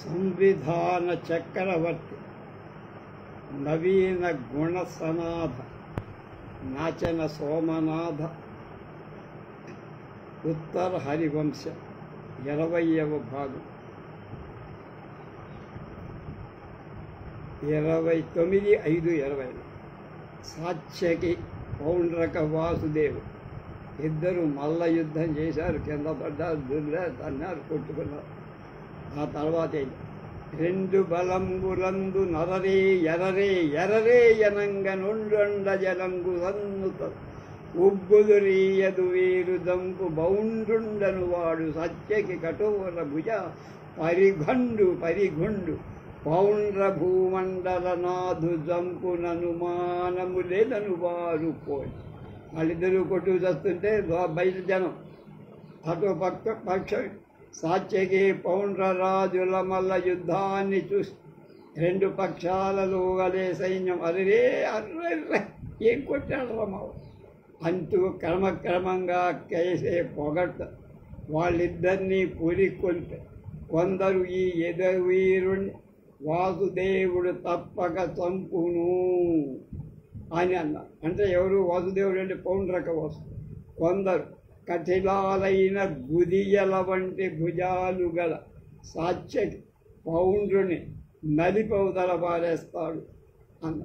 సంవిధాన చక్రవర్తి నవీన గుణ సనాథ నాచన సోమనాథ ఉత్తర హరివంశ 20వ భాగం 29/5/20 సాత్యకి పౌండ్రక వాసుదేవు ఇద్దరు మల్ల యుద్ధం చేశారు. కింద పడ్డారు, దుర్గారు, తన్నారు, కొట్టుకున్నారు. ఆ తర్వాత రెండు బలంబులందు నరరే ఎరరే ఎరరే ఎనంగ నుండొండ జలంగు సన్నుత ఉబ్బుదురీయదు వీరు దంపు బౌండుండను వాడు సత్యకి కఠోర భుజ పరిగుండు పౌండ్ర భూమండల నాథు జంపునను మానములేదను వారు పోయి. వాళ్ళిద్దరూ కొట్టు చేస్తుంటే బయట జనం అటు పక్షం సాత్యకి పౌండ్ర రాజుల మల్ల యుద్ధాన్ని చూసి రెండు పక్షాలలో గలే సైన్యం అరే అర్రె ఏం కొట్టాడు రమావు అంటూ క్రమక్రమంగా కేసే పొగట్ట వాళ్ళిద్దరినీ పూరికొల్పే. కొందరు ఈ ఎదవీరుణ్ణి వాసుదేవుడు తప్పక చంపును అని అన్నారు. అంటే ఎవరు వాసుదేవుడు అంటే పౌండ్రక వాసు. కొందరు కఠిలాలైన గుదియల వంటి భుజాలు గల సాత్యకి పౌండ్రుని నలిపవతల పారేస్తాడు అన్న.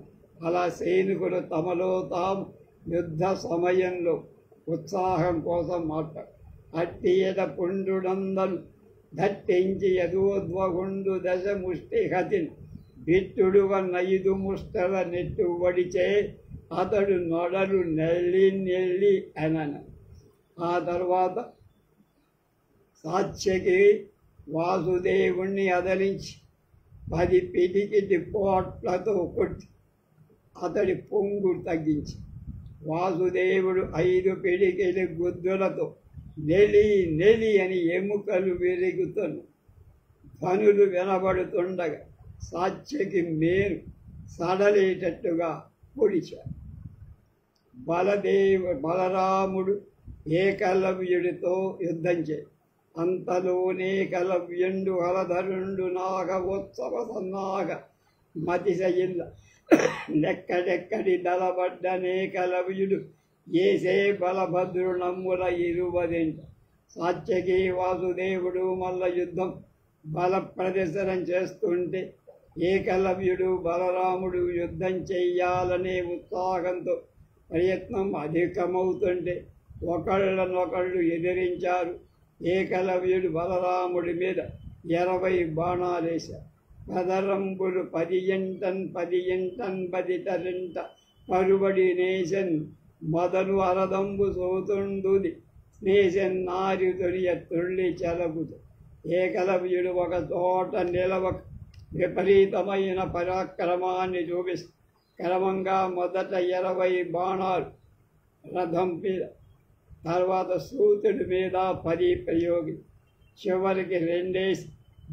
అలా సైనికులు తమలో తాము యుద్ధ సమయంలో ఉత్సాహం కోసం మాట్లాడు. అట్టి ఎద పుండునందను దట్టించి యదోద్వగుండు దశ ముష్టి హతిని బిట్టుడువ 5 ముష్టల నెట్టుబడిచే అతడు నొడలు నెల్లి అనన. ఆ తర్వాత సాత్యకి వాసుదేవుణ్ణి అదలించి 10 పిడికిటి పోట్లతో కొట్టి అతడి పొంగు తగ్గించి వాసుదేవుడు 5 పిడికిలి గుద్దులతో నెలి అని ఎముకలు విరుగుతున్న ధ్వనులు వినబడుతుండగా సాత్యకి మేరు సడలేటట్టుగా పొడిచారు. బలరాముడు ఏకలవ్యుడితో యుద్ధం చే అంతలోనే కలవ్యుండు హలధరుండు నాగవోత్సవ సన్నాగ మతిశయిల్ల లెక్కడెక్కడి దళబడ్డనే కలవ్యుడు ఏసే బలభద్రునమ్ముల 20 సాత్యకి వాసుదేవుడు మల్ల యుద్ధం బల ప్రదర్శనం చేస్తుంటే ఏకలవ్యుడు బలరాముడు యుద్ధం చెయ్యాలనే ఉత్సాహంతో ప్రయత్నం అధికమవుతుంటే ఒకళ్ళనొకళ్ళు ఎదిరించారు. ఏకలవ్యుడు బలరాముడి మీద 20 బాణాలేశారు. పదరంబులు 10 ఎంటన్ బదితరింట పరుబడి నేసన్ మొదలు అరదంబు సోతుండుది స్నేసన్ నారి తొడియ తుళ్ళి చెలగుతు. ఏకలవ్యుడు ఒక చోట నిలవక విపరీతమైన పరాక్రమాన్ని చూపిస్తూ క్రమంగా మొదట 20 బాణాలు రథం మీద, తర్వాత సూతుడి మీద 10 ప్రయోగి, చివరికి 2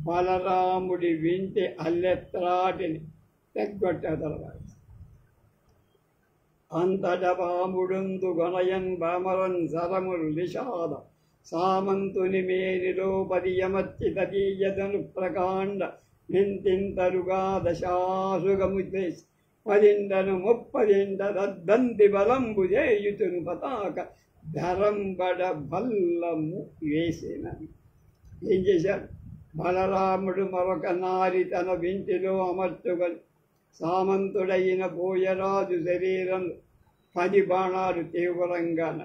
బలరాముడి వింటి అల్లెత్రాటిని తెగ్గొట్టదలవాడు. అంతట బాముడుందు గణయన్ బామరన్ సరములు నిషాద సామంతుని మేనిలో 10 యమత్తి తదీయతను ప్రకాండ నింతింతరుగా దశాసుగముద్దేశి 10 రద్దంతి బలంబు చేయుతును పతాక ధరంబడ బల్లము వేసిన. ఏం చేశారు? బలరాముడు మరొక నారి తన వింటిలో అమర్చుకొని సామంతుడైన బోయరాజు శరీరంలో 10 బాణాలు తీవ్రంగాన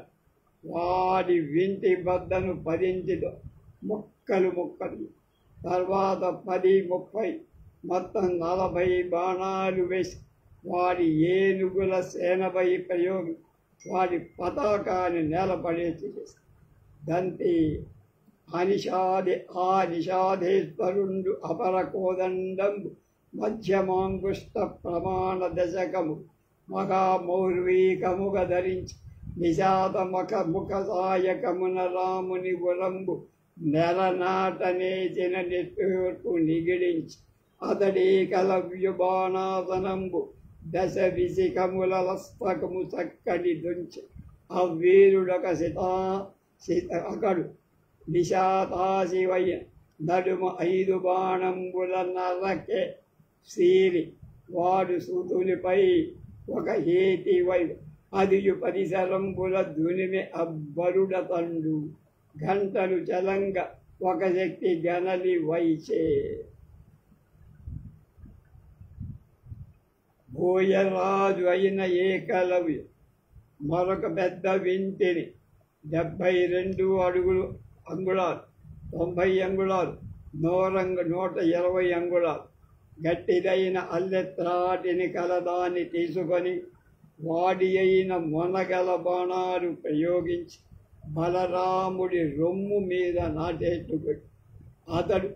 వాడి వింటి బద్దను 10 ముక్కలు. తర్వాత 10, 30 మొత్తం 40 బాణాలు వేసి వాడి ఏనుగుల సేనపై ప్రయోగి వాడి పతాకాన్ని నేలపడేసి చేశారు. దంతి నిషాధేశ్వరుండు అపర కోదండంబు మధ్యమాంగుష్ట ప్రమాణ దశకము మహామౌర్వీకముగ ధరించి నిషాద ముఖ సాయకమున రాముని గురంబు నెరనాటనేచిన నెట్టూర్పు నిగిడించి అతడి కలవ్యు బాణాసనంబు 10 విశిఖముల లస్తకము చక్కడి దుంచి అవ్వీరుడొక అకడు నిశాతాశివయ్య నడుమ 5 బాణంబుల నరకే సీరి వాడు సూతునిపై ఒక హేతి వైపు అదియు పరిసరంబుల దునిమి అబ్బరుడ తండు గంటలు చలంగ ఒక శక్తి గనలి వైచే భోయరాజు అయిన ఏకలవ్య మరొక పెద్ద వింటిని 72 అడుగులు అంగుళాలు 90 అంగుళాలు 120 అంగుళాలు గట్టిదైన అల్లెత్రాటిని కలదాన్ని తీసుకొని వాడి అయిన మొనగల బాణాలు ప్రయోగించి బలరాముడి రొమ్ము మీద నాటేట్టుకొని అతడు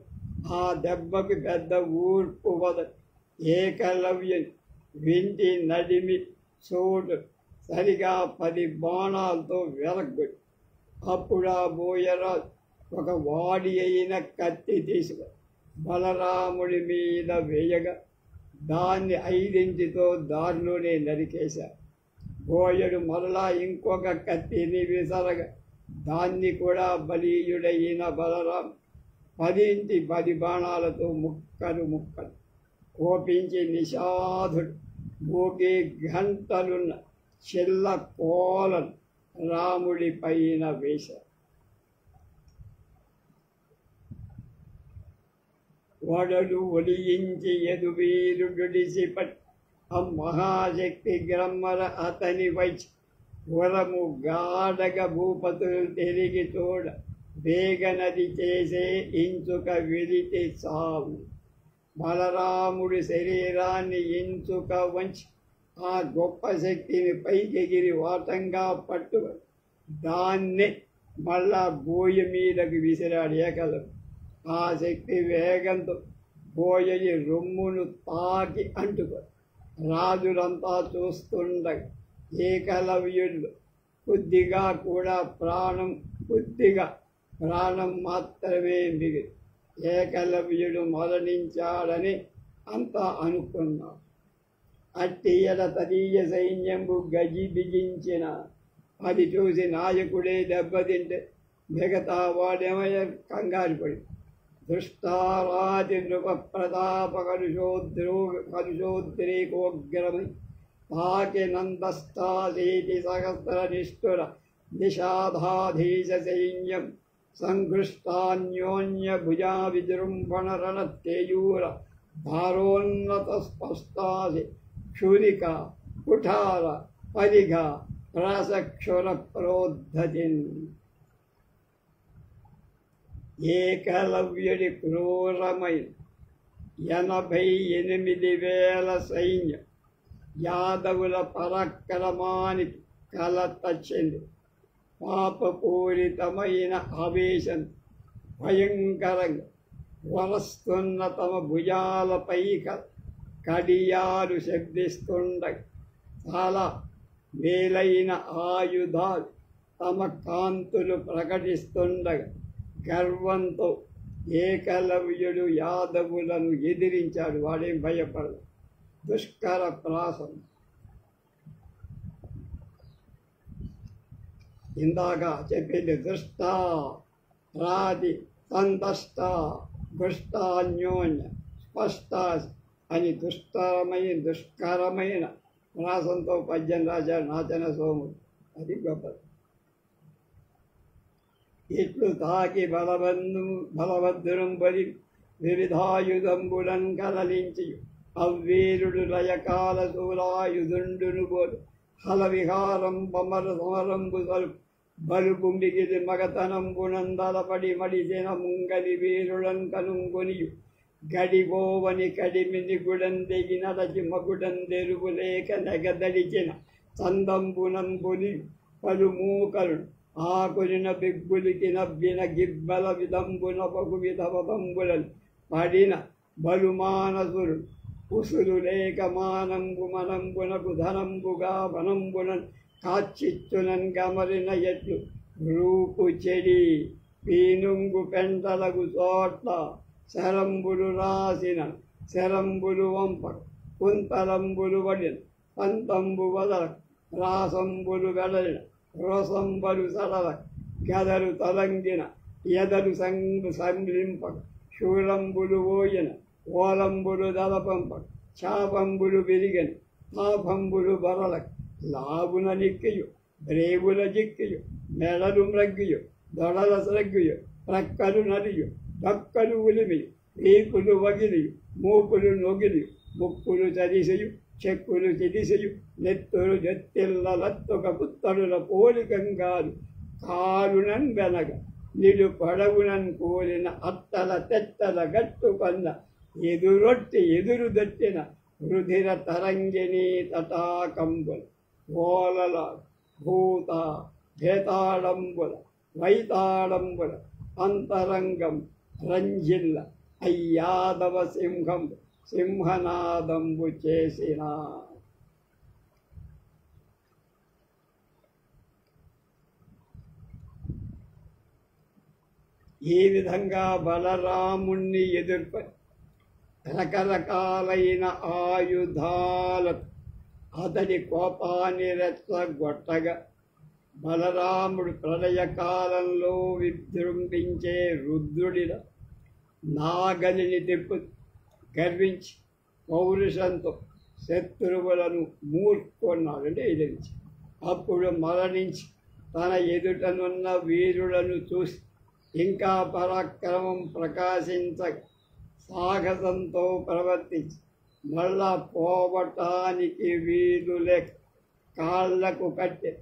ఆ దెబ్బకి పెద్ద ఊర్పు వద ఏకలవ్యం వింటి నడిమి చోటు సరిగా 10 బాణాలతో వెరగొట్టి అప్పుడు ఆ బోయరాజు ఒక వాడి అయిన కత్తి తీసుకు బలరాముడి మీద వేయగా దాన్ని 5 దారిలోనే నరికేశారు. బోయడు మరలా ఇంకొక కత్తిని విసరగా దాన్ని కూడా బలీయుడైన బలరాం 10 బాణాలతో ముక్కలు కోపించి నిషాధుడు మోగే గంటలున్న చిల్ల కోలను రాముడి పైన వేశారు. వడలు ఒలియించి ఎదువీరుడిసి పట్టి ఆ మహాశక్తి గ్రమ్మర అతని వచ్చి వరము గాఢగ భూపతులు తిరిగి తోడ వేగనది చేసే ఇంచుక విరితి సావు బలరాముడి శరీరాన్ని ఇంచుక వంచి ఆ గొప్ప శక్తిని పైకెగిరి వాటంగా పట్టుబడి దాన్ని మళ్ళా బోయ మీదకు విసిరాడు ఏకలవ్యుడు. ఆ శక్తి వేగంతో బోయని రొమ్మును తాకి అంటుకొని రాజులంతా చూస్తుండగా ఏకలవ్యుడు కొద్దిగా ప్రాణం మాత్రమే మిగిలి ఏకలవ్యుడు మరణించాడని అంతా అనుకున్నారు. అట్టియల తదీయ సైన్యంబు గజి బిగించిన అది చూసి నాయకుడే దెబ్బతింటే మిగతా వాడేమయ్య కంగారు పడి దుష్టారాతి నృప ప్రతాప కలుషోద్రేకోగ్రమై తాకి నందస్థాసేతి సహస్ర నిష్ఠుర నిషాధాధీశ సైన్యం సంఘృష్టాన్యోన్య భుజా విజృంభణ రణతేయూర భారోన్నత స్పష్టాసి క్షురిక కుఠార పరిఘ ప్రాసక్షుర ప్రోద్ధతిన్ ఏకలవ్యుడి క్రూరమైన 88,000 సైన్యం యాదవుల పరాక్రమానికి కలత చెంది పాపపూరితమైన ఆవేశం భయంకరంగా వరస్తున్న తమ భుజాలపై కడియాలు శబ్దిస్తుండగా చాలా మేలైన ఆయుధాలు తమ కాంతులు ప్రకటిస్తుండగా గర్వంతో ఏకలవ్యుడు యాదవులను ఎదిరించాడు. వాడేం భయపడదు. దుష్కర ప్రాసం ఇందాక చెప్పింది దుష్ట రాతి సందష్ట దుష్టాన్యోన్య స్పష్ట అని దుష్కరమైన ప్రాసంతో పద్యం రాశాడు నాచన సోముడు. అది గొప్పది. ఇట్లు తాకి బలభద్రం బలి వివిధాయుధంబులను కలలించి అవ్వీరుడు లయకాల శూలాయుధుండును బోలు హలవిహారం బమర సమరంబు సలుపు బలుపు మిగిలి మగతనంబునందలపడి మడిసిన ముంగలి వీరులను కనుంగొనియు గడిగోవని కడిమిని గుడందెగి నడచి మగుడందెరువు లేక నెగదడిచిన చందంబునంబుని పలుమూకలు ఆకులిన బిగ్గులికి నవ్విన గిబ్బల విదంబున పగు విధవదంబులను పడిన బలుమానసురు ఉసురు లేక మానంబు మనంబునకు ధనంబుగా వనంబునన్ కాచిచ్చునన్ గమరిన ఎట్లు రూపు చెడి పీనుంగు పెంటలకు చోట్ల శరంబులు రాసిన శరంబులు వంప కుంతలంబులు వడిన పంతంబు వదల రాసంబులు వెడలిన రోసంబలు సడల గదలు తలంగిన ఎదలు సంలింప శూలంబులు ఓయన ఓలంబులు దళపంప చాపంబులు విరిగన పాపంబులు బరల లాగున నిక్కియు బ్రేవుల జిక్కియు మెడలు మ్రగ్గియు దొడల స్రగ్గియు ప్రక్కలు నలియు పక్కలు ఉలిమియు వీకులు వగిలియు మూకులు నొగిలియు ముక్కులు చదిసెయు చెక్కులు చిదిసెయు నెత్తులు జత్తిల్లలత్తొక పుత్తడుల పోలికంగారు కాలునన్ వెనగ నిలు పడవునన్ కోరిన అత్తల తెత్తల గట్టుకొన్న ఎదురొట్టి ఎదురు దట్టిన రుధిర తరంగిణీ తటాకంబుల ఓలల భూత భేతాళంబుల వైతాళంబుల అంతరంగం రంజిల్ల అయ్యాదవ సింహం సింహనాదంబు చేసిన. ఈ విధంగా బలరాముణ్ణి ఎదుర్కొని రకరకాలైన ఆయుధాలకు అతడి కోపాన్ని రెచ్చగొట్టగా బలరాముడు ప్రళయకాలంలో విజృంభించే రుద్రుడిల నాగలిని తిప్పు గర్వించి పౌరుషంతో శత్రువులను మూర్కొన్నాడు, అంటే ఎదిరించి. అప్పుడు మరణించి తన ఎదుటనున్న వీరులను చూసి ఇంకా పరాక్రమం ప్రకాశించక సాహసంతో ప్రవర్తించి మళ్ళా పోవటానికి వీలు లేక కాళ్లకు కట్టె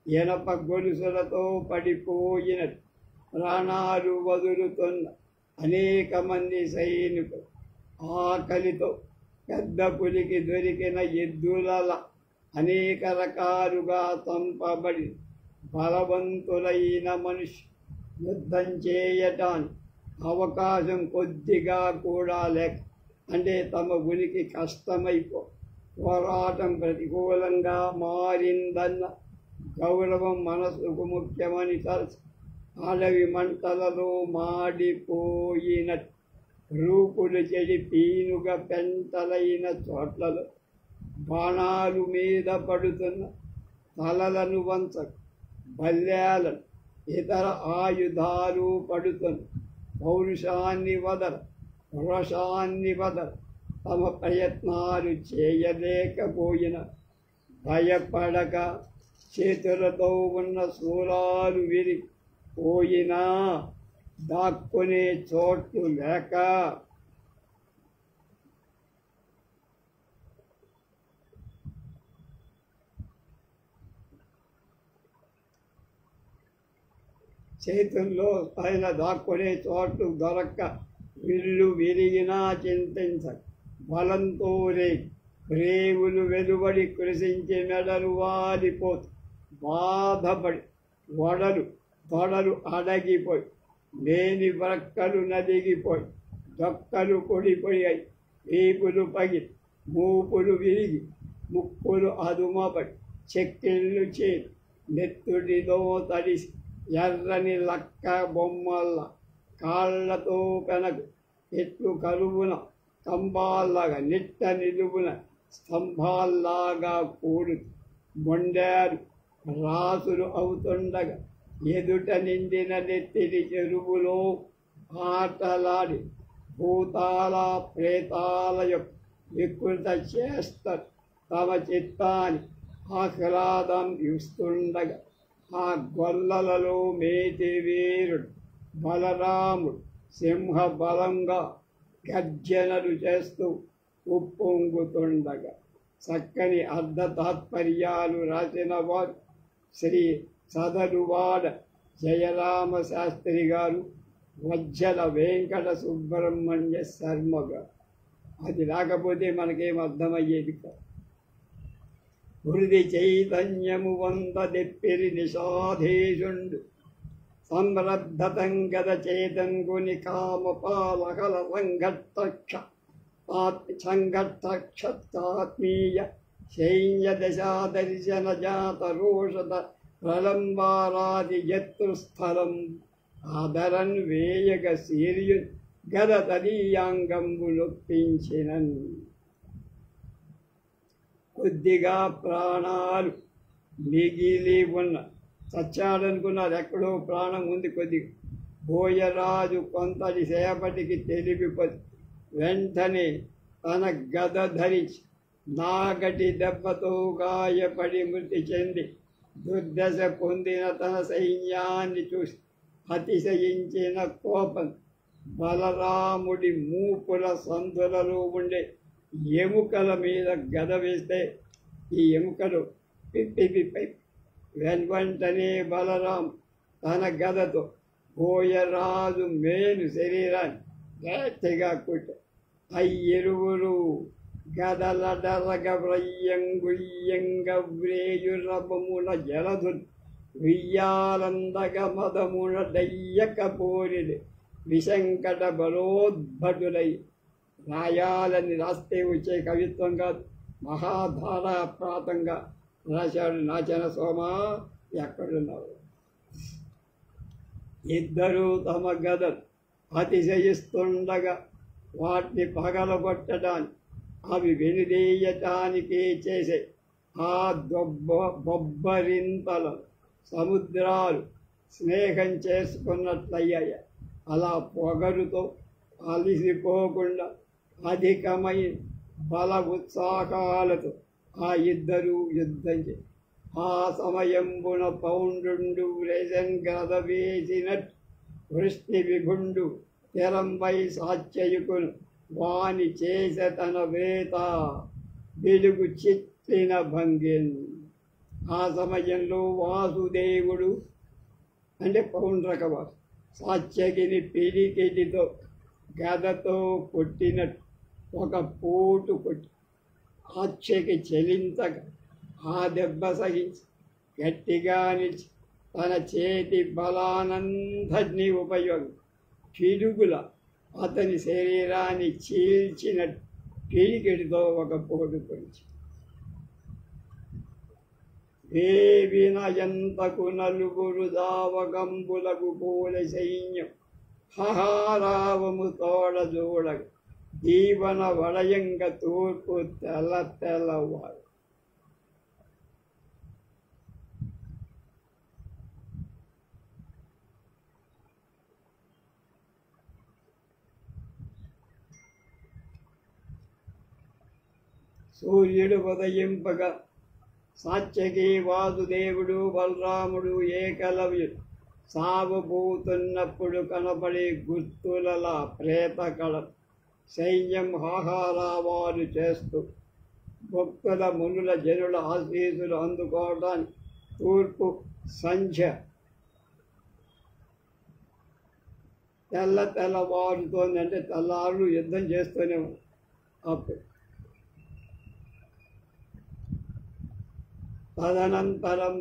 ఎనప గొలుసులతో పడిపోయినట్టు ప్రాణాలు వదులుతున్న అనేక మంది సైనికులు ఆకలితో పెద్ద పులికి దొరికిన ఎద్దులలా అనేక రకాలుగా చంపబడి బలవంతులైన మనిషి యుద్ధం చేయటానికి అవకాశం కొద్దిగా కూడా లేక, అంటే తమ ఉనికి కష్టమైపో పోరాటం ప్రతికూలంగా మారిందన్న గౌరవం మనసుకు ముఖ్యమని తలచి అడవి మంటలలో మాడిపోయినట్టు రూపులు చెడి పీనుగా పెంటలైన చోట్లలో బాణాలు మీద పడుతున్న తలలను వంచక బల్యాలను ఇతర ఆయుధాలు పడుతున్న పౌరుషాన్ని వదల రోషాన్ని వదల తమ ప్రయత్నాలు చేయలేకపోయిన భయపడక చేతులతో ఉన్న శూలాలు విరిగిపోయినా దాక్కునే చోట్లు లేక చేతుల్లో పైన దాక్కునే చోట్లు దొరక్క విల్లు విరిగినా చింతించక బలంతో రేగి రేవులు వెలువడి కృషించి మెడలు వాలిపోతు బాధపడి తొడలు అడగిపోయి లేని వ్రక్కలు నదిగిపోయి దొక్కలు పొడిపోయాయి వీపులు పగిలి మూపులు విరిగి ముక్కులు అదుమపడి చెక్కిళ్ళు చేరి నెత్తుడితో తడిసి ఎర్రని లక్క బొమ్మల్ల కాళ్లతో పెనకు ఎట్లు కలువున స్తంభాల్లాగా నిట్ట నిలువున స్తంభాల్లాగా కూడు మొండారు రాసులు అవుతుండగా ఎదుట నిండిన నెత్తిడి చెరువులో ఆటలాడి భూతాల ప్రేతాల యొక్క వికృత చేస్తారు తమ చిత్తాన్ని ఆహ్లాదం ఇస్తుండగా ఆ గొల్లలలో మేటి వీరుడు బలరాముడు సింహ బలంగా గర్జనలు చేస్తూ ఉప్పొంగుతుండగా చక్కని అర్ధ తాత్పర్యాలు రాసిన వారు శ్రీ సదరువాడ జయరామ శాస్త్రి గారు, వజ్జల వెంకట సుబ్రహ్మణ్య శర్మ గారు. అది రాకపోతే మనకేం అర్థమయ్యేది కాదు. హృది చైతన్యము వంద దెప్పిరి నిషాధేశుండు సంరబ్ధతంగద చేతంగుని కామపాలకల సంఘట్టక్షాత్మీయ శైన్య దశాదర్శన జాత రోషద ప్రలంబారాది జత్రుస్థలం ఆదరన్ వేయగ సీరియు గద తదీయాంగంబు నొప్పించినన్. కొద్దిగా ప్రాణాలు మిగిలి ఉన్న చచ్చాడనుకున్నారు, ఎక్కడో ప్రాణం ఉంది కొద్దిగా, బోయరాజు కొంతటి సేపటికి తెలివిపతి వెంటనే తన గద ధరించి నాగటి దెబ్బతో గాయపడి మృతి చెంది దుర్దశ పొందిన తన సైన్యాన్ని చూసి అతిశయించిన కోపం బలరాముడి మూపుల సందులలో ఉండే ఎముకల మీద గద వేస్తే ఈ ఎముకలు పిప్పి వెంటనే బలరాం తన గదతో బోయరాజు మేలు శరీరాన్ని గట్టిగా కుట్ట అయ్యిరువురు గదలడరగ వ్రయ్యంగుయ్యంగ వ్రేయురపముల జలధు వియ్యాలందగ మదముల దయ్యక పోరిది విశంకట బలోద్భటులై రాయాలని రాస్తే వచ్చే కవిత్వం కాదు, మహాధారా ప్రాతంగా రాశాడు నాచన సోమ. ఎక్కడున్నావు? ఇద్దరూ తమ గద అతిశయిస్తుండగా వాటిని పగలగొట్టడానికి అవి వెనుదీయటానికి చేసే ఆ బొబ్బరింతల సముద్రాలు స్నేహం చేసుకున్నట్లయ్యాయి. అలా పొగరుతో అలిసిపోకుండా అధికమైన బల ఉత్సాహాలతో ఆ ఇద్దరూ యుద్ధం చేసి ఆ సమయంబున పౌండు రేజన్ గద వేసినట్టు వృష్టి విభుండు తెరంపై సాత్యయుకును వాని చేసే తన వేత వెలుగు చిత్తిన భంగిన్. ఆ సమయంలో వాసుదేవుడు అంటే పౌండ్రకవాసు సాత్యకిని పిడికిటితో గదతో కొట్టినట్టు ఒక పోటు కొట్టి ఆత్యకి చెలించగా ఆ దెబ్బ సహించి గట్టిగా నిలిచి తన చేతి బలానందరినీ ఉపయోగం పిడుగుల అతని శరీరాన్ని చీల్చినట్టు పిడికిడితో ఒక పోటు పొడిచి వినయంతకు నలుగురు దావగంబులకు పూల సైన్యం హహారావము తోడ చూడగ దీవన వలయంగ తూర్పు తెల్లవారు. సూర్యుడు ఉదయింపగా సాత్యకి వాసుదేవుడు బలరాముడు ఏకలవ్యుడు సాగుపోతున్నప్పుడు కనబడే గుర్తులలా ప్రేతకళ సైన్యం హాహారావాలు చేస్తూ భక్తుల మునుల జనుల ఆశీస్సులు అందుకోవడానికి తూర్పు సంధ్య తెల్లవారుతోంది. అంటే తెల్లారులు యుద్ధం చేస్తూనే అప్పుడు తదనంతరం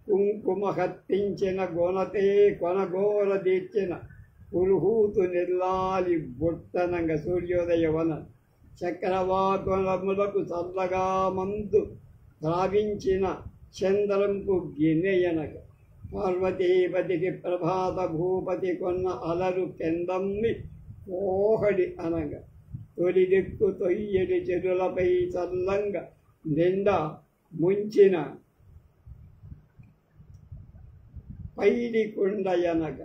కుంకుమ హత్తించిన గొనతే కొనగోర దీర్చిన పురుహూతు నిర్లాలి బొట్టనంగ సూర్యోదయవన చక్రవాకులములకు చల్లగా మందు ద్రావించిన చంద్రంపు గిన్నెయనగ పార్వతీపతికి ప్రభాత భూపతి కొన్న అలరు కెందమ్మి ఓహడి అనగా తొలి దిక్కు తొయ్యడి చెరులపై చల్లంగా నిండా ముంచిన పైడి కుండయనగ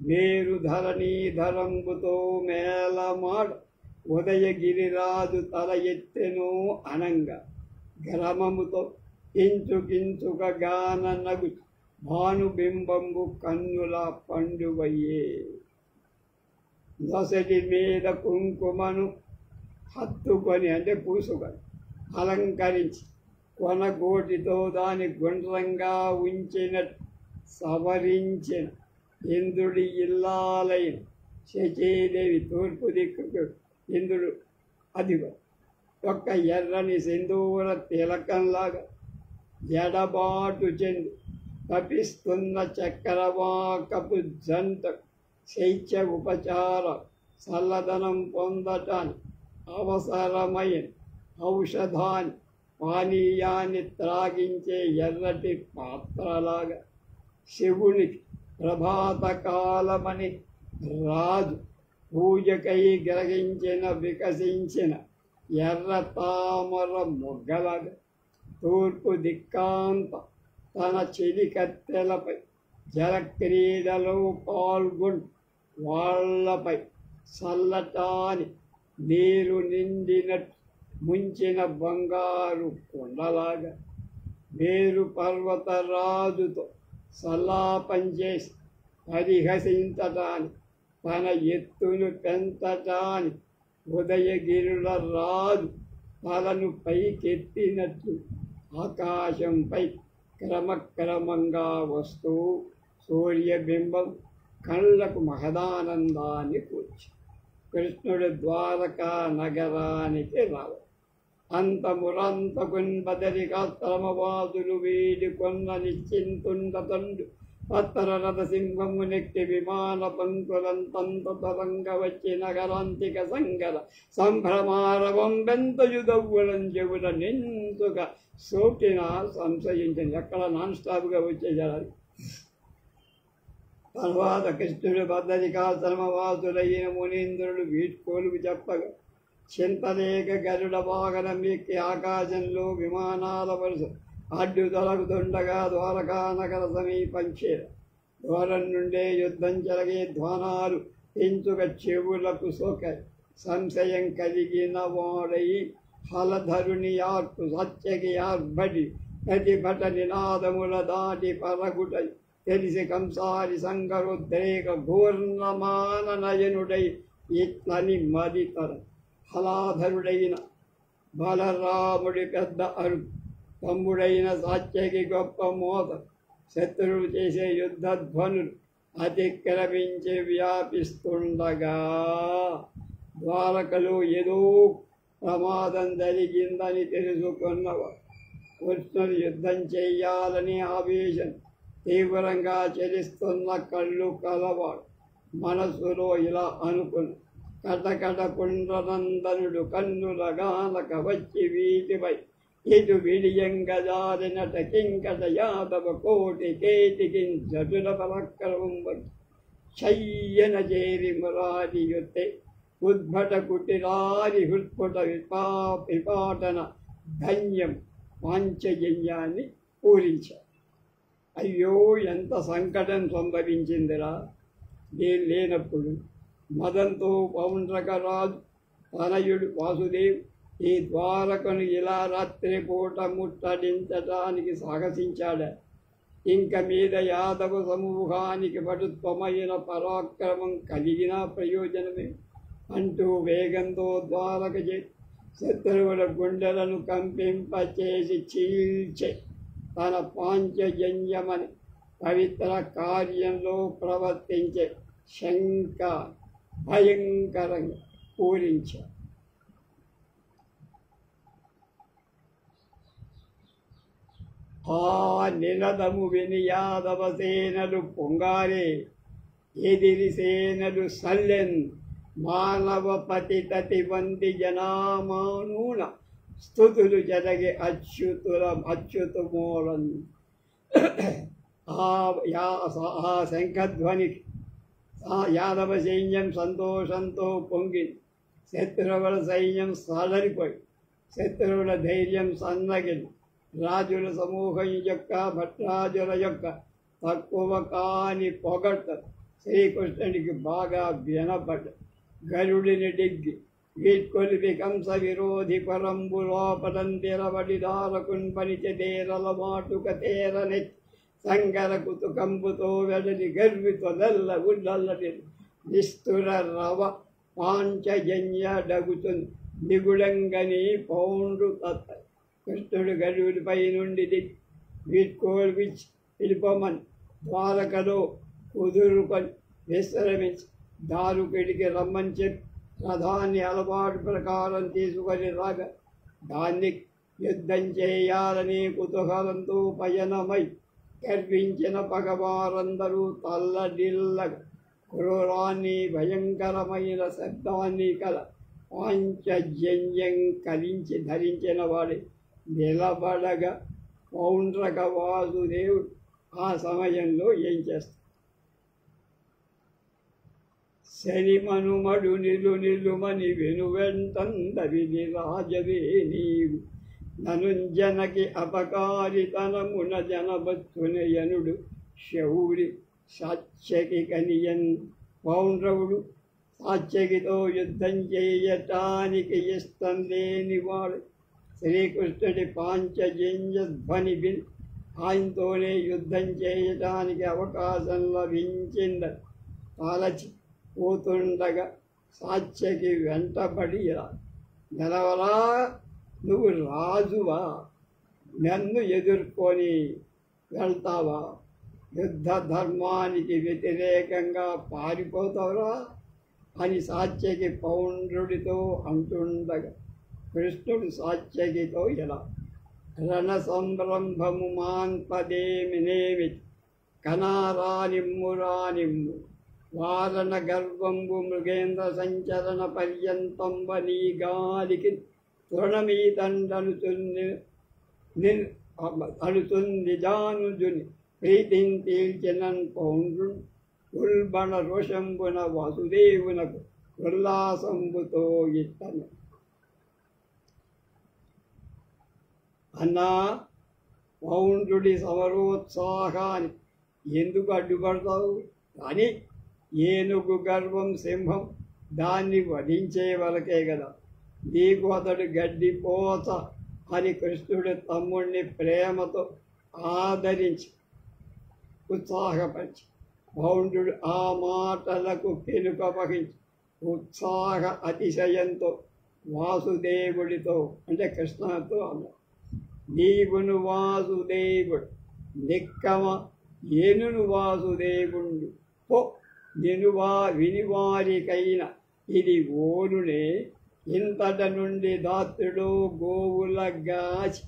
మేరు ధరణీధరంబుతో మేళమాడ ఉదయగిరిరాజు తల ఎత్తెను అనంగ గ్రమముతో కించుక గాన నగు భానుబింబంబు కన్నుల పండువయ్యే. దొసటి మీద కుంకుమను హత్తుకొని అంటే పూసుకొని అలంకరించి కొనగోటితో దాని గుండ్రంగా ఉంచినట్టు సవరించిన ఇంద్రుడి ఇల్లాలైన శచీదేవి తూర్పు దిక్కుకు ఇంద్రుడు అదిగో ఒక్క ఎర్రని సింధూర తిలకంలాగా ఎడబాటు చెంది తపిస్తున్న చక్రవాకపు జంట శైత్య ఉపచార చల్లదనం పొందటానికి అవసరమైన ఔషధాన్ని పానీయాన్ని త్రాగించే ఎర్రటి పాత్రలాగా శివునికి ప్రభాతకాలమని రాజు పూజకై గ్రహించిన వికసించిన ఎర్ర తామర మొగ్గలాగా తూర్పు దిక్కాంత తన చెలికత్తెలపై జలక్రీడలో పాల్గొంటూ వాళ్ళపై చల్లటాని నీరు నిండినట్టు ముంచిన బంగారు కొండలాగా మేరు పర్వతరాజుతో సల్లాపం చేసి పరిహసించటానికి తన ఎత్తును పెంచటానికి ఉదయగిరుల రాజు తలను పైకెత్తినట్లు ఆకాశంపై క్రమక్రమంగా వస్తూ సూర్యబింబం కళ్ళకు మహదానందాన్ని కూర్చి కృష్ణుడు ద్వారకా నగరానికి రావు. అంతమురంతకున్ బదరిగా శ్రమవాదులు వీడి కొన్న నిశ్చింతుండతండు పత్తర రథసింహము నెక్కి విమాన పంకులంతంత తరంగ వచ్చి నగరాంతిక సంగర సంభ్రమారవం బెంతయుదవ్వులం చెవుల నిందుగా సోకిన సంశయించింది. ఎక్కడ నాన్ స్టాప్గా వచ్చేసారు. తర్వాత కృష్ణుడు బద్దరికాశ్రమవాసులైన మునీంద్రుడు వీడ్కోలుకు చెప్పగా చింతలేక గరుడ వాహనం ఎక్కి ఆకాశంలో విమానాల వరుస అడ్డు తొలగుతుండగా ద్వారకా నగర సమీపం చేర దూరం నుండే యుద్ధం జరిగే ధ్వానాలు పెంచుక చెవులకు సోకాయి. సంశయం కలిగిన వాడై హలధరుని యార్పు సత్యకి ఆర్భడి ప్రతిభట నినాదముల దాటి పరగుటై తెలిసి కంసారి సంగరుద్రేక ఘూర్ణమాన నయనుడై ఇట్లని మదితర హలాధరుడైన బలరాముడి పెద్ద అరుగు తమ్ముడైన సాత్యకి గొప్ప మోత శత్రువులు చేసే యుద్ధధ్వనులు అతిక్రమించి వ్యాపిస్తుండగా ద్వారకలో ఏదో ప్రమాదం జరిగిందని తెలుసుకున్నవాడు కృష్ణుడు యుద్ధం చెయ్యాలని ఆవేశం తీవ్రంగా చలిస్తున్న కళ్ళు కలవాడు మనస్సులో ఇలా అనుకున్న కటకట పుండ్రనందనుడు కన్నులగానక వచ్చి వీటిపై ఇటు విడియంగజారినట కింకట యాదవ కోటి కేటికి జటుల పరక్రమం వచ్చి చెయ్యన చేరి మురారి యొత్తే ఉద్భట కుటిరారి హుత్పుట విపాటన ధన్యం పాంచజన్యాన్ని పూరించారు. అయ్యో ఎంత సంకటం సంభవించిందిరా. నేను లేనప్పుడు మదంతో పౌండ్రకరాజు తనయుడు వాసుదేవ్ ఈ ద్వారకను ఇలా రాత్రిపూట ముట్టడించడానికి సాహసించాడా. ఇంక మీద యాదవ సమూహానికి పటుత్వమైన పరాక్రమం కలిగిన ప్రయోజనమే అంటూ వేగంతో ద్వారక చేసి శత్రువుల గుండెలను కంపింపచేసి చీల్చే తన పాంచజన్యమని పవిత్ర కార్యంలో ప్రవర్తించే శంక భయంకరంగా పూరించారు. ఆ నినదము విని యాదవ సేనలు పొంగారే ఎదిరి సేనలు సల్లెన్ మానవ పతితతి వంది జనామానూన స్తుతులు జరగే అచ్యుతమూలం. ఆ శంఖధ్వనికి యాదవ సైన్యం సంతోషంతో పొంగి శత్రువుల సైన్యం సడలిపోయి శత్రువుల ధైర్యం సన్నగిలి రాజుల సమూహం యొక్క భట్రాజుల యొక్క తక్కువ కాని పొగడ్త శ్రీకృష్ణుడికి బాగా వినపడ్డ. గరుడిని డిగ్గి వీడ్కొలిపి కంస విరోధి పరంబు లోపటం తెరవడి దారకున్ పనిచేరల మాటుక తేరని సంగర కుతుకంబుతో వెడలి గర్వితొదల్ల గుడ్డల్లటి నిస్తుర రవ పాంచజన్య డగుతుంది నిగుడంగని పౌండ్రు తత్త. కృష్ణుడు గరుడిపై నుండి దిగి వీడ్కోల్పిచ్చి పిలుపమని ద్వారకలో కుదురుకొని విశ్రమించి దారుకుడికి రమ్మని చెప్పి రథాన్ని అలవాటు ప్రకారం తీసుకొని రాగా దాన్ని యుద్ధం చేయాలని కుతూహలంతో పయనమై గర్వించిన పగవారందరూ తల్లడిల్లగా క్రూరాన్ని భయంకరమైన శబ్దాన్ని కల పాంచజన్యం కలించి ధరించిన వాడి నిలబడగా పౌండ్రక వాసుదేవుడు ఆ సమయంలో ఏం చేస్తాడు? శనిమనుమడు నిలుమని వెనువెంతందవిని రాజవే నీవు ననుంజనకి అపకారితనమున జనబచ్చునయనుడు శౌరి సాత్యకి కనియన్ పౌండ్రవుడు సాత్యకితో యుద్ధం చేయటానికి ఇష్టం లేనివాడు శ్రీకృష్ణుడి పాంచజన్య ధ్వని విని ఆయనతోనే యుద్ధం చేయటానికి అవకాశం లభించింది. తలచి పోతుండగా సాత్యకి వెంటబడి ఇలా, నిలవరా, నువ్వు రాజువా, నన్ను ఎదుర్కొని వెళ్తావా, యుద్ధ ధర్మానికి వ్యతిరేకంగా పారిపోతావురా అని సాత్యకి పౌండ్రుడితో అంటుండగా కృష్ణుడు సాత్యకితో ఇలా, రణ సంరంభము మాన్పదేమినేమి కనారానిమ్ము రానిమ్ము వారణ గర్వంబు మృగేంద్ర సంచరణ పర్యంతంబ నీ గాలికి తృణమీతండనుచున్నిజానుజుని ప్రీతిని తీల్చినన్ పౌండ్రుడు ఉల్బణ రోషంబున వాసుదేవునకు ఉల్లాసంబుతో ఇత్తను. అన్నా, పౌండ్రుడి సమరోత్సాహాన్ని ఎందుకు అడ్డుపడతావు? కానీ ఏనుగు గర్వం సింహం, దాన్ని వధించే వరకే కదా. నీకు అతడు గడ్డిపోత అని కృష్ణుడి తమ్ముడిని ప్రేమతో ఆదరించి ఉత్సాహపరిచి పౌండ్రుడు ఆ మాటలకు పెనుక వహించి ఉత్సాహ అతిశయంతో వాసుదేవుడితో అంటే కృష్ణతో అన్నాడు, నీవును వాసుదేవుడు నిక్కమ ఏనును వాసుదేవుడు పో, వినివారికైన ఇది ఓనునే ఇంతట నుండి దాత్రుడు గోవుల గాచి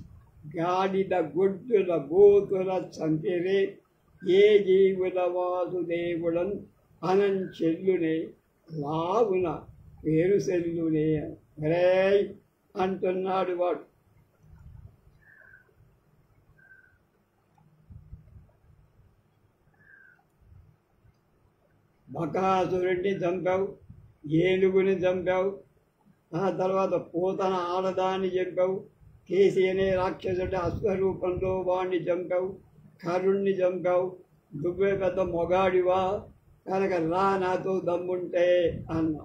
గాడిద గుడ్డుల బోతుల చంపిరే ఏ జీవుల వాసుదేవుడన్ అనంచెల్లునే లావున పేరు సెల్లునే రే అంటున్నాడు వాడు. బకాసురుడిని చంపావు, ఏనుగుని చంపావు, ఆ తర్వాత పూతన ఆడదాన్ని చంపావు, కేసి అనే రాక్షసుడి అశ్వరూపంలో వాడిని చంపావు, కరుణ్ణి చంపావు, నువ్వే పెద్ద మొగాడివా కనుక రా నాతో దమ్ముంటే అన్నా.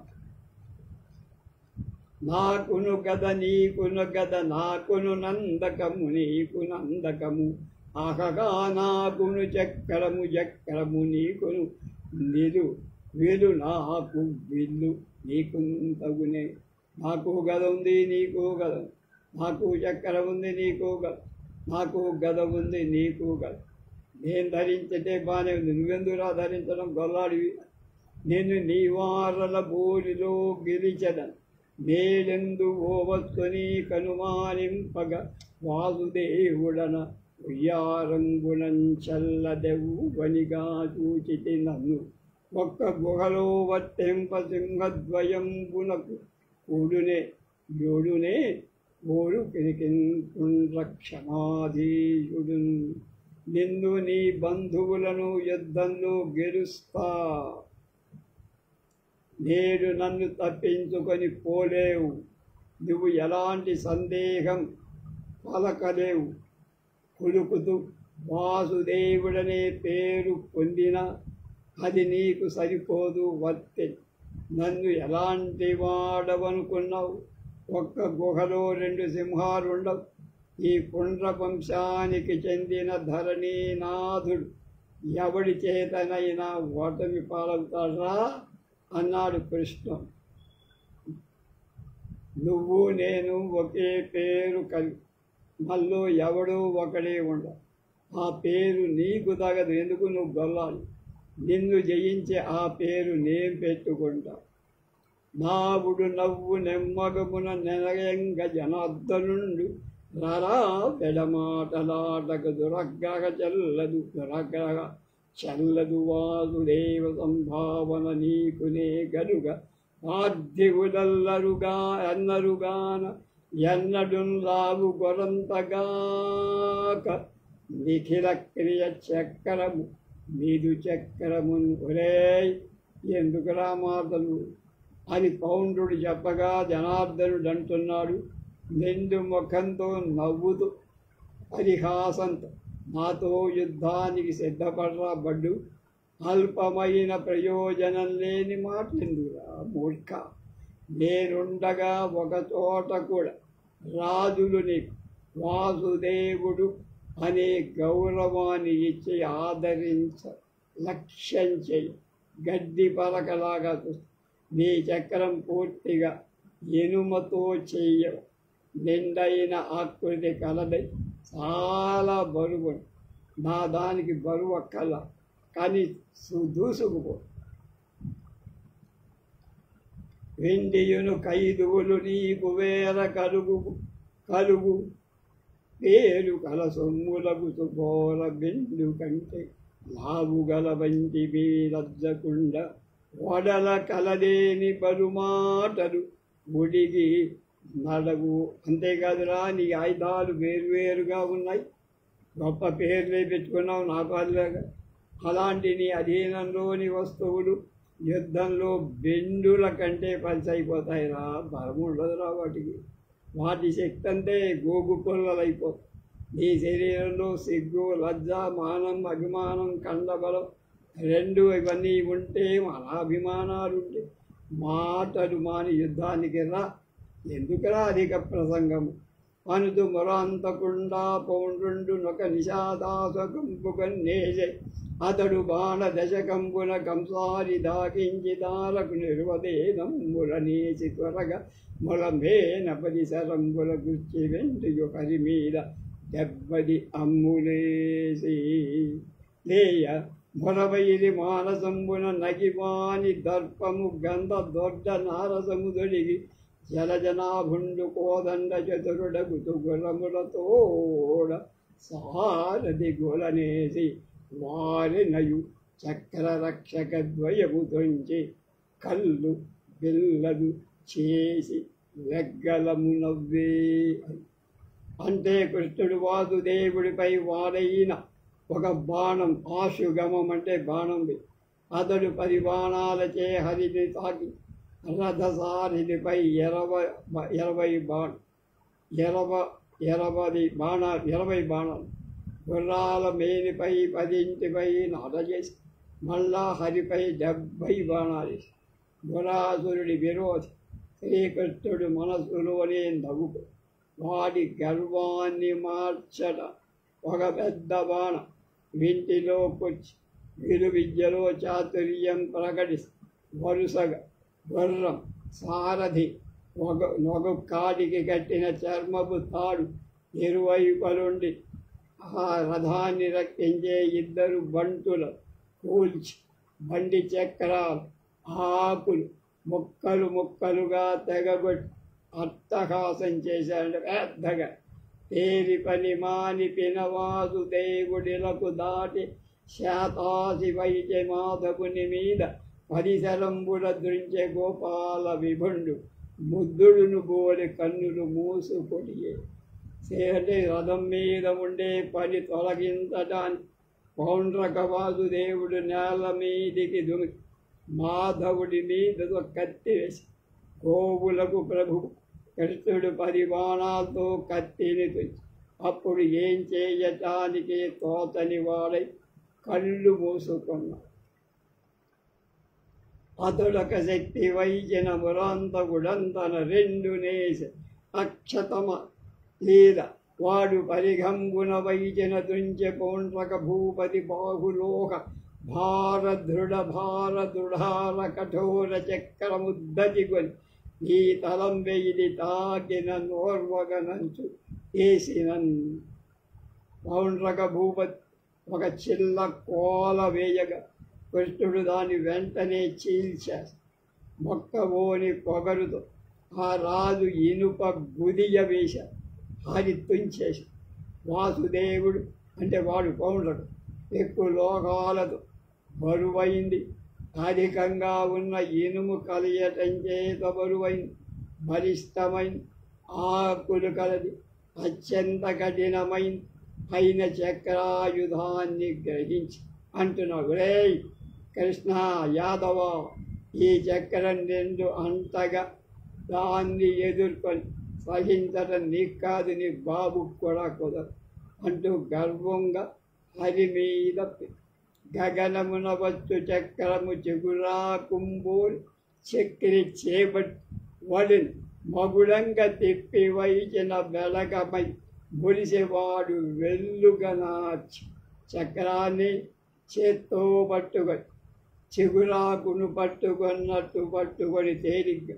నాకును గద నీకును గద నాకును నందకము నీకు నందకము ఆహగా నాకును చక్రము చక్రము నీకును నిలు వీలు నాకు విల్లు నీకు తగునే. నాకు గద ఉంది నీకు గద, నాకు చక్రం ఉంది నీకు గద, నాకు గద ఉంది నీకు గద. నేను ధరించటే బాగానే ఉంది, నువ్వెందుకురా ధరించడం గొల్లాడివి. నేను నీ వారల బోలిలో గెలిచదను నేలెందు ఓవత్తుని కనుమానింపగ వాసుదేవుడన ఉయ్యారంగునంచల్లదెవు వనిగా చూచితి నన్ను ఒక్క గుహలో వర్తింప సింహద్వయంబునకు కూడునే యోడునే ఓడు కిరికింపుండ్ర క్షమాధీయుడు. నిన్ను నీ బంధువులను యుద్ధంలో గెలుస్తా, నేడు నన్ను తప్పించుకొని పోలేవు, నువ్వు ఎలాంటి సందేహం పలకలేవు. కులుకుతూ వాసుదేవుడనే పేరు పొందినా అది నీకు సరిపోదు వర్తే. నన్ను ఎలాంటి వాడవనుకున్నావు? ఒక్క గుహలో 2 సింహాలుండవు. ఈ పుండ్ర వంశానికి చెందిన ధరణీనాథుడు ఎవడి చేతనైనా ఓటమి పాలవుతాడా అన్నాడు కృష్ణ. నువ్వు నేను ఒకే పేరు కలిగి మళ్ళీ ఎవడో ఒకడే ఉండ, ఆ పేరు నీకు తగదు, ఎందుకు నువ్వు గొల్లాలి. నిన్ను జయించే ఆ పేరు నేను పెట్టుకుంటా. నావుడు నవ్వు నెమ్మగమున నెనయంగ జనార్దనుండు రరా పెడమాటలాటకు దురగ్రహ చెల్లదు వాసుదేవ సంభావన నీకునే గనుగ పార్థివులల్లరుగా ఎన్నరుగాన ఎన్నడున్ రావు గొరంతగాక నిఖిల క్రియ చక్రము నీదు చక్రమున్ ఒరేయ్ ఎందుకు రామార్దను అని పౌండ్రుడు చెప్పగా జనార్దనుడు అంటున్నాడు నిండు ముఖంతో నవ్వుతూ పరిహాసంతో, నాతో యుద్ధానికి సిద్ధపడరా బడ్డు, అల్పమైన ప్రయోజనం లేని మాటలెందుకురా మూర్ఖ. నేనుండగా ఒక చోట కూడా రాజులు నీకు వాసుదేవుడు అనే గౌరవాన్ని ఇచ్చి ఆదరించ లక్ష్యం చేయి. గడ్డి పలకలాగా చూస్తా. నీ చక్రం పూర్తిగా ఇనుమతో చెయ్యవు. నిండైన ఆకృతి కలదై చాలా బరువు. నా దానికి బరువు అక్కల కానీ దూసుకుపో. వెండియును ఖైదువులు నీకు వేర కలుగు పేరు కల సొమ్ములకు ఘోర బెండు కంటే లావుగల వంటి వీరజ్జకుండ వడల కలదేని బరుమాటలు ఉడిగి నడవు. అంతేకాదురా, నీ ఆయుధాలు వేరువేరుగా ఉన్నాయి, గొప్ప పేర్లే పెట్టుకున్నావు నా పాలుగా. అలాంటి నీ అధీనంలోని వస్తువులు యుద్ధంలో బెండుల కంటే పలిసైపోతాయిరా. బలం ఉండదురా వాటికి. వాటి శక్తి అంతే గోగు పుల్లలైపోతాయి. నీ శరీరంలో సిగ్గు, లజ్జ, మానం, అభిమానం, కండబలం రెండు ఇవన్నీ ఉంటే, మన అభిమానాలు ఉంటే మాటలు మాని యుద్ధానికి రా. ఎందుకురా అధిక ప్రసంగము. అనుదు మొరంతకుండా పౌండ్రుండు నొక నిషాదాసకంపుకన్నేసే అతడు బాణ దశకంపున కంసారి దాకించి దారకు నిర్వదేనంబులనేసి త్వరగా మొలమేన పరిసరంబుల గుర్చి వెంట్రియు కరి మీద దెబ్బది అమ్ములేసి లేయ మొరవైరి మానసంబున నగివాని దర్పము గంధ దొడ్డ నారసముదొడిగి జలజనాభుండు కోదండ చతురుడగుతు గులములతోడ సారథి గులనేసి వారినయు చక్ర రక్షక ద్వయము తొంచి కళ్ళు బిల్లలు చేసి వెగ్గలము నవ్వే. అంటే కృష్ణుడు వాసుదేవుడిపై వాడైన ఒక బాణం, ఆశుగమం అంటే బాణం, అతడు 10 బాణాలచే హరిని తాకి రథసారినిపై 20 బాణాలు గుర్రాల మేనిపై 10 నాటచేసి మళ్ళా హరిపై 70 బాణాలు. గురాసురుడి విరోధి శ్రీకృష్ణుడు మనసులోనే నవ్వుకు వాడి గర్వాన్ని మార్చట ఒక పెద్ద బాణం వింటిలోకొచ్చి విలువిద్యలో చాతుర్యం ప్రకటిస్తూ వరుసగా గుర్రం, సారథి, నొగ కాడికి కట్టిన చర్మపు తాడు ఇరువైపులుండి ఆ రథాన్ని రక్షించే 2 బంటుల కూల్చి బండి చక్రాలు, ఆకులు ముక్కలు ముక్కలుగా తెగబట్టి అట్టహాసం చేశాడు పెద్దగా. తేరి పని మాని పినవాసు దేవుడిలకు దాటి శాతాసి వైద్య మాధవుని మీద పరిసరంబుల దృంచే గోపాల విభుండు ముద్దుడును బోలి కన్నులు మూసుకొడియే. అంటే రథం మీద ఉండే పని తొలగించడానికి పౌండ్రక వాసుదేవుడు నేల మీదికి దుమికి మాధవుడి మీద కత్తి వేసి గోవులకు ప్రభు కృష్ణుడు 10 బాణాలతో కత్తిని తెచ్చి అప్పుడు ఏం చేయటానికి తోచని వాడై కళ్ళు మూసుకున్నాడు. అతడొక శక్తి వైద్యన మురాంతగుడంతన 2 నేసి అక్షతమ లీల వాడు పరిగంబున వైద్యన తుంచె పౌండ్రక భూపతి బాహులోక భారదృఢార కఠోర చక్రముద్దతి కొని ఈ తలం వెయిది తాకిన నోర్వగనంచు వేసినన్. పౌండ్రక భూపతి ఒక చిల్ల కోల వేయగా కృష్ణుడు దాని వెంటనే చీల్చేసి మొక్కవోని పొగరుతో ఆ రాజు ఇనుప గుదియ వేశ హరి తుంచేసి. వాసుదేవుడు అంటే వాడు పౌండ్రుడు ఎక్కువ లోకాలతో బరువైంది, అధికంగా ఉన్న ఇనుము కలియటం చేత బరువైంది, బలిష్టమైంది, ఆకులు కలది, అత్యంత కఠినమైంది అయిన చక్రాయుధాన్ని గ్రహించి అంటున్నాడు, రేయ్ కృష్ణ యాదవ, ఈ చక్రం 2 అంతగా దాన్ని ఎదుర్కొని సహించటం నీకు కాదు, నీ బాబుకు కూడా కుదరదు అంటూ గర్వంగా హరి మీద గగనమున వచ్చు చక్రము చెగురా కుంబూరి చక్రి చేపట్టి వడిని మగుడంగ తిప్పి వైచిన బెలగమై మురిసేవాడు వెల్లుగనాచి చక్రాన్ని చేత్తో పట్టుకొని చిగురాకును పట్టుకున్నట్టు పట్టుకొని తేలిగ్గా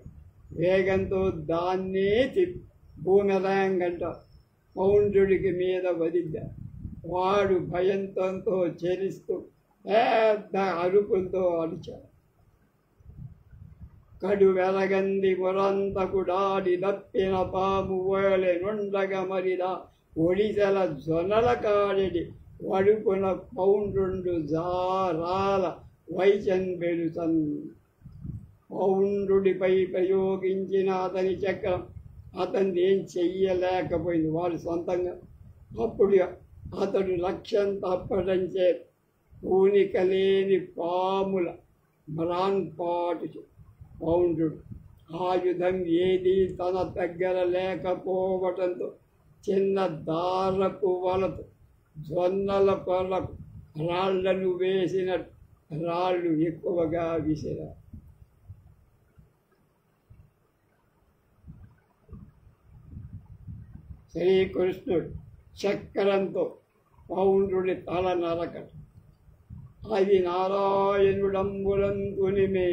వేగంతో దాన్నే తిప్పి భూమిరాంగంట పౌండ్రుడికి మీద వదిద్దా. వాడు భయంతో చెలిస్తూ పెద్ద అరుపులతో అరిచాడు. కడు వెలగంది మురంతకుడాడి దప్పిన పాము ఓలె నుండగ మరిదా ఒడిసెల జొనల కాడెడి వడుకున పౌండ్రుండు జారాల వైచన్ బెలుసన్. పౌండ్రుడిపై ప్రయోగించిన అతని చక్రం అతన్ని ఏం చెయ్యలేకపోయింది వాడు సొంతంగా. అప్పుడు అతడు లక్ష్యం తప్పడంచే పూనిక లేని పాముల మ్రాన్పాటు పౌండ్రుడు ఆయుధం ఏది తన దగ్గర లేకపోవటంతో చిన్న దారపు వలతో జొన్నల కొరకు రాళ్లను వేసిన రాళ్ళు ఎక్కువగా విసిరా. శ్రీకృష్ణుడు చక్రంతో పౌండ్రుడి తల నరకట. అది నారాయణుడంబులంతునిమే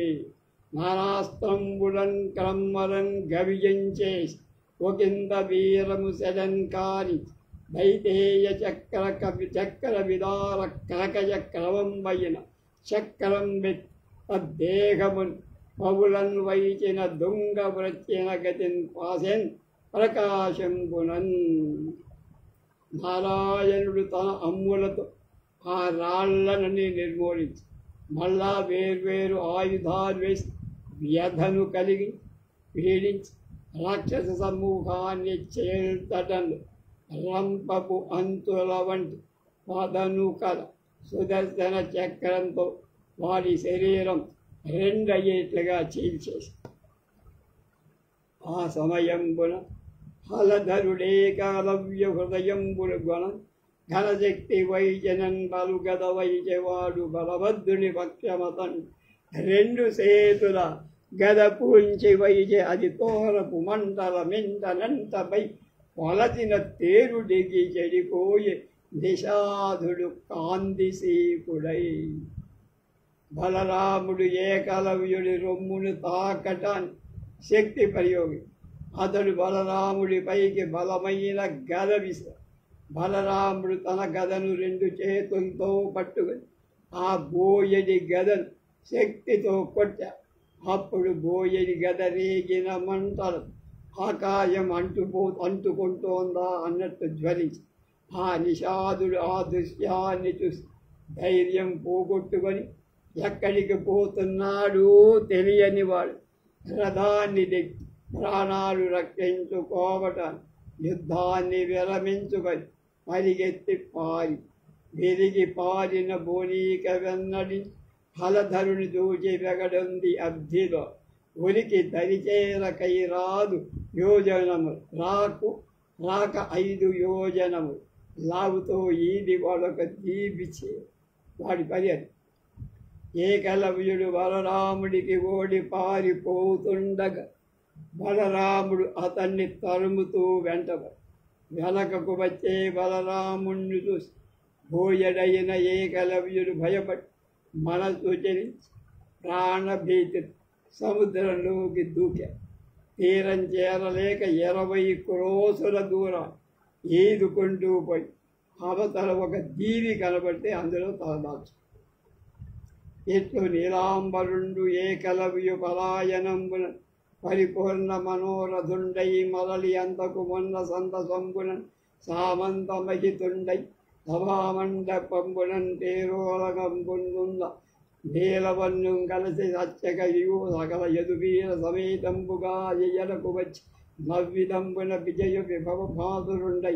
నానాస్త్రంబులన్ క్రమ్మరన్ గవిజంచేసి ఒకంద వీరము సెలంకారి దైతేయ చక్ర విదార కనకజ క్రమంబైన చక్రం తద్దేహమున్ పవులన్ వైచిన దొంగ వృత్తిన గతిన్ పాసెన్ ప్రకాశంబునన్. నారాయణుడు తన అమ్ములతో ఆ రాళ్లనని నిర్మూలించి మళ్ళా వేర్వేరు ఆయుధాలు వేసి వ్యధను కలిగి పీడించి రాక్షస సమూహాన్ని చేల్తటను రంపపు అంతుల వంటి పదనుకల సుదర్శన చక్రంతో వారి శరీరం రెండయ్యేట్లుగా చీల్చేసి ఆ సమయంబున హలధరుడేకాలవ్య హృదయంబులు గుణం ఘనశక్తి వైజనన్ బలుగద వైజవాడు బలభద్రుని పక్షమతన్ రెండు సేతుల గద పూంచి వైజె అది తోరపు మంటల మెంటనంతపై పొలచిన తేరు దిగి చెడిపోయే నిషాధుడు కాందిసీకుడై. బలరాముడు ఏకలవ్యుడి రొమ్మును తాకటాన్ని శక్తి ప్రయోగి అతడు బలరాముడి పైకి బలమైన గద విసిరాడు. బలరాముడు తన గదను రెండు చేతులతో పట్టుకొని ఆ బోయడి గదను శక్తితో కొట్టాడు. అప్పుడు బోయడి గద రేగిన మంటలు ఆకాశం అంటుకుంటోందా అన్నట్టు జ్వలించి ఆ నిషాదుడు ఆ దృశ్యాన్ని చూసి ధైర్యం పోగొట్టుకొని ఎక్కడికి పోతున్నాడో తెలియని వాడు రథాన్ని దిగి ప్రాణాలు రక్షించుకోవటాన్ని యుద్ధాన్ని విరమించుకొని పరిగెత్తి విరిగి పారిన బోనీక వెన్నడి హలధరుని దూచి వెగడుంది అబ్ధిలో ఉనికి దరిచేరకై రాదు యోజనము రాక 5 యోజనము లావుతో ఈది వాడొక దీపిచే వాడి పని అది. ఏకలవ్యుడు బలరాముడికి ఓడి పారిపోతుండగా బలరాముడు అతన్ని తరుముతూ వెనకకు వచ్చే బలరాముణ్ణి చూసి భోయడైన ఏకలవ్యుడు భయపడి మనసు చెలించి ప్రాణభీతి సముద్రంలోకి దూకాడు. తీరం చేరలేక 20 క్రోసుల దూరం ఈదుకుంటూ పోయి అవతల ఒక దీవి కనబడితే అందులో తలదాల్చు. ఇట్లు నీలాంబరుండు ఏకలవ్యు పలాయనంబున పరిపూర్ణ మనోరథుండై మరలి అంతకు మొన్న సంతసంబునన్ సామంతమహితుండై సభామండపంబునన్ తేరోలగంబుందుంద నీలవన్ను కలిసి సత్యకయు సకల యదువీర సమేతంబుగా ఎయలకు వచ్చి నవ్విదంబున విజయ విభవ భాసురుండై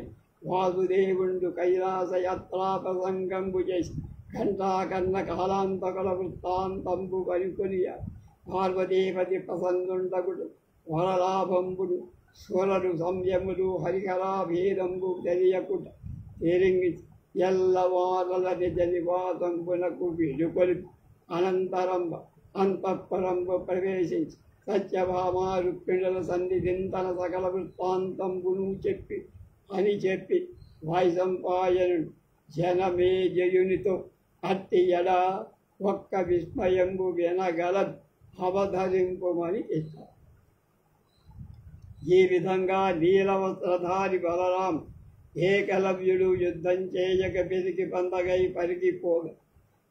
వాసుదేవుండు కైలాస యాత్రా ప్రసంగంబు చేసి ఘంటాకర్ణ కాలాంతకుల వృత్తాంతంబు కనుకొనియా. పార్వతీపతి ప్రసన్నుండగుడు వరలాభంబుడు సురలు సంయములు హరిహరా భేదంబు తెలియకుట తేరింగి ఎల్లవారల నిజ నివాసంబునకు విడుకొని అనంతరం అంతఃపురంబు ప్రవేశించి సత్యభామా రుక్మిణుల సన్నిధిని తన సకల వృత్తాంతంబును చెప్పి వైశంపాయనుడు జనమేజయునితో అట్టి ఎడా ఒక్క విస్మయంబు వినగలద్ అవధరింపుమని చెప్పారు. ఈ విధంగా నీలవస్త్రధారి బలరాం ఏకలవ్యుడు యుద్ధం చేయక బెదికి పందగై పరిగిపోగా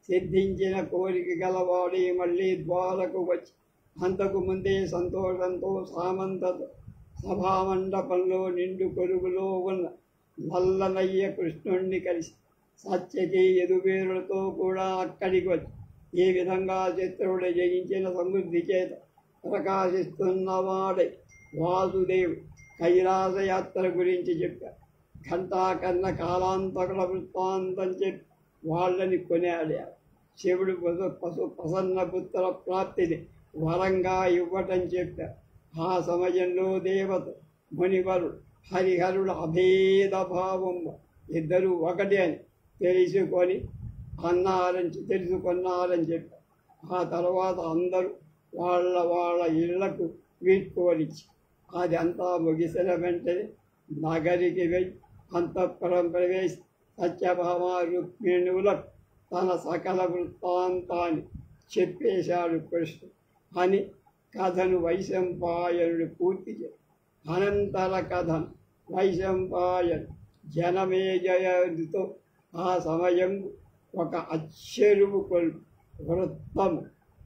సిద్ధించిన కోరిక గలవాడి మళ్ళీ ద్వారకు వచ్చి అంతకు ముందే సంతోషంతో సామంత సభామండపంలో నిండు కొరుగులో ఉన్న నల్లనయ్య కృష్ణుణ్ణి కలిసి సత్యకి ఎదువేరులతో కూడా అక్కడికి వచ్చి ఈ విధంగా శత్రువుడు జయించిన సమృద్ధి చేత ప్రకాశిస్తున్నవాడే వాసుదేవుడు కైలాసయాత్ర గురించి చెప్పారు. ఘంటాకర్ణ కాలాంతకుల వృత్తాంతం చెప్పి వాళ్ళని కొనియాడారు. శివుడు ప్రసన్న పుత్ర ప్రాప్తిని వరంగా ఇవ్వటం చెప్పారు. ఆ సమయంలో దేవత మునివరుడు హరిహరుడు అభేద భావం ఇద్దరు ఒకటి అని తెలుసుకున్నారని చెప్పారు. ఆ తర్వాత అందరూ వాళ్ళ ఇళ్లకు వీడ్కోలిచ్చి అది అంతా ముగిసిన వెంటనే నగరికి వెళ్ళి అంతఃపురం ప్రవేశి సత్యభామ రుక్మిణులకు తన సకల వృత్తాంతాన్ని చెప్పేశాడు కృష్ణుడు అని కథను వైశంపాయనుడు పూర్తి చేశాడు. అనంతర కథను వైశంపాయను జనమేజయుడితో ఆ సమయం ఒక అచ్చెరువు కొల్పు వృత్తము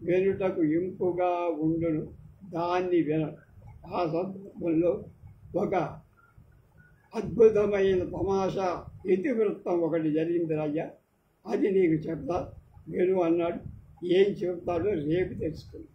వెనుటకు ఇంపుగా ఉండును, దాన్ని వినడు. ఆ సందర్భంలో ఒక అద్భుతమైన తమాషా ఇతివృత్తం ఒకటి జరిగింది రాజా, అది నీకు చెప్తా విను అన్నాడు. ఏం చెప్తాడో రేపు తెలుసుకుంది.